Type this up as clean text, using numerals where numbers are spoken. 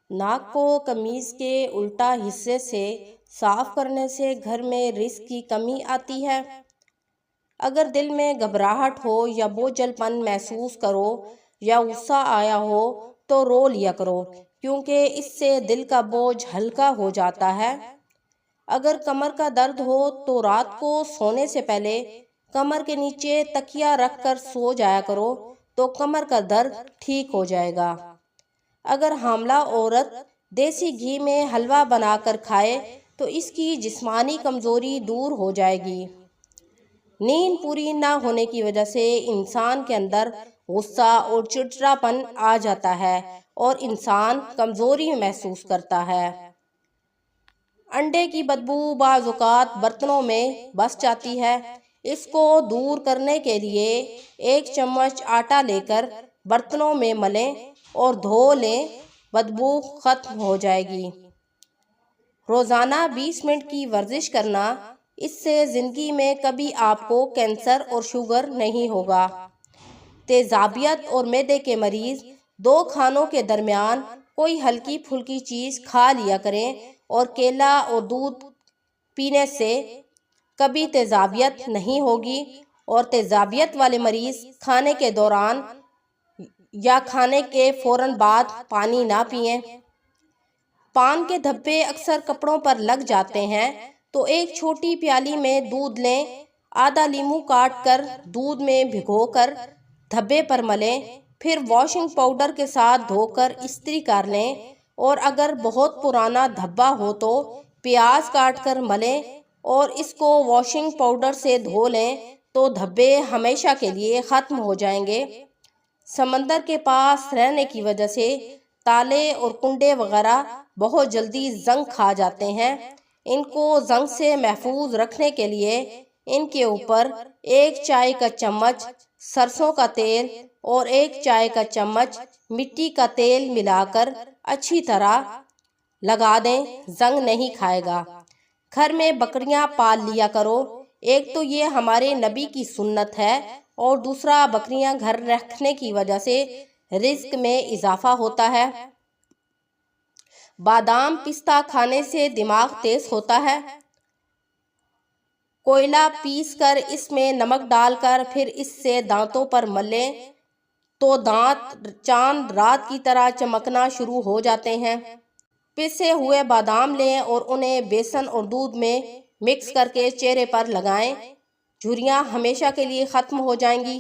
ناک کو قمیض کے الٹا حصے سے صاف کرنے سے گھر میں رزق کی کمی آتی ہے۔ اگر دل میں گھبراہٹ ہو یا بوجھل پن محسوس کرو یا غصہ آیا ہو تو رو لیا کرو، کیونکہ اس سے دل کا بوجھ ہلکا ہو جاتا ہے۔ اگر کمر کا درد ہو تو رات کو سونے سے پہلے کمر کے نیچے تکیہ رکھ کر سو جایا کرو تو کمر کا درد ٹھیک ہو جائے گا۔ اگر حاملہ عورت دیسی گھی میں حلوہ بنا کر کھائے تو اس کی جسمانی کمزوری دور ہو جائے گی۔ نیند پوری نہ ہونے کی وجہ سے انسان کے اندر غصہ اور چڑچڑاپن آ جاتا ہے اور انسان کمزوری محسوس کرتا ہے۔ انڈے کی بدبو بعض اوقات برتنوں میں بس جاتی ہے۔ اس کو دور کرنے کے لیے 1 چمچ آٹا لے کر برتنوں میں ملیں اور دھو لیں، بدبو ختم ہو جائے گی۔ روزانہ 20 منٹ کی ورزش کرنا، اس سے زندگی میں کبھی آپ کو کینسر اور شوگر نہیں ہوگا۔ تیزابیت اور معدے کے مریض 2 کھانوں کے درمیان کوئی ہلکی پھلکی چیز کھا لیا کریں اور کیلا اور دودھ پینے سے کبھی تیزابیت نہیں ہوگی۔ اور تیزابیت والے مریض کھانے کے دوران یا کھانے کے فوراً بعد پانی نہ پئیں۔ پان کے دھبے اکثر کپڑوں پر لگ جاتے ہیں تو ایک چھوٹی پیالی میں دودھ لیں، آدھا لیموں کاٹ کر دودھ میں بھگو کر دھبے پر ملیں، پھر واشنگ پاؤڈر کے ساتھ دھو کر استری کر لیں، اور اگر بہت پرانا دھبا ہو تو پیاز کاٹ کر ملیں اور اس کو واشنگ پاؤڈر سے دھو لیں تو دھبے ہمیشہ کے لیے ختم ہو جائیں گے۔ سمندر کے پاس رہنے کی وجہ سے تالے اور کنڈے وغیرہ بہت جلدی زنگ کھا جاتے ہیں۔ ان کو زنگ سے محفوظ رکھنے کے لیے ان کے اوپر 1 چائے کا چمچ سرسوں کا تیل اور 1 چائے کا چمچ مٹی کا تیل ملا کر اچھی طرح لگا دیں، زنگ نہیں کھائے گا۔ گھر میں بکریاں پال لیا کرو، ایک تو یہ ہمارے نبی کی سنت ہے اور دوسرا بکریاں گھر رکھنے کی وجہ سے رزق میں اضافہ ہوتا ہے۔ بادام پستہ کھانے سے دماغ تیز ہوتا ہے۔ کوئلہ پیس کر اس میں نمک ڈال کر پھر اس سے دانتوں پر ملیں تو دانت چاند رات کی طرح چمکنا شروع ہو جاتے ہیں۔ پسے ہوئے بادام لیں اور انہیں بیسن اور دودھ میں مکس کر کے چہرے پر لگائیں، جھریاں ہمیشہ کے لیے ختم ہو جائیں گی۔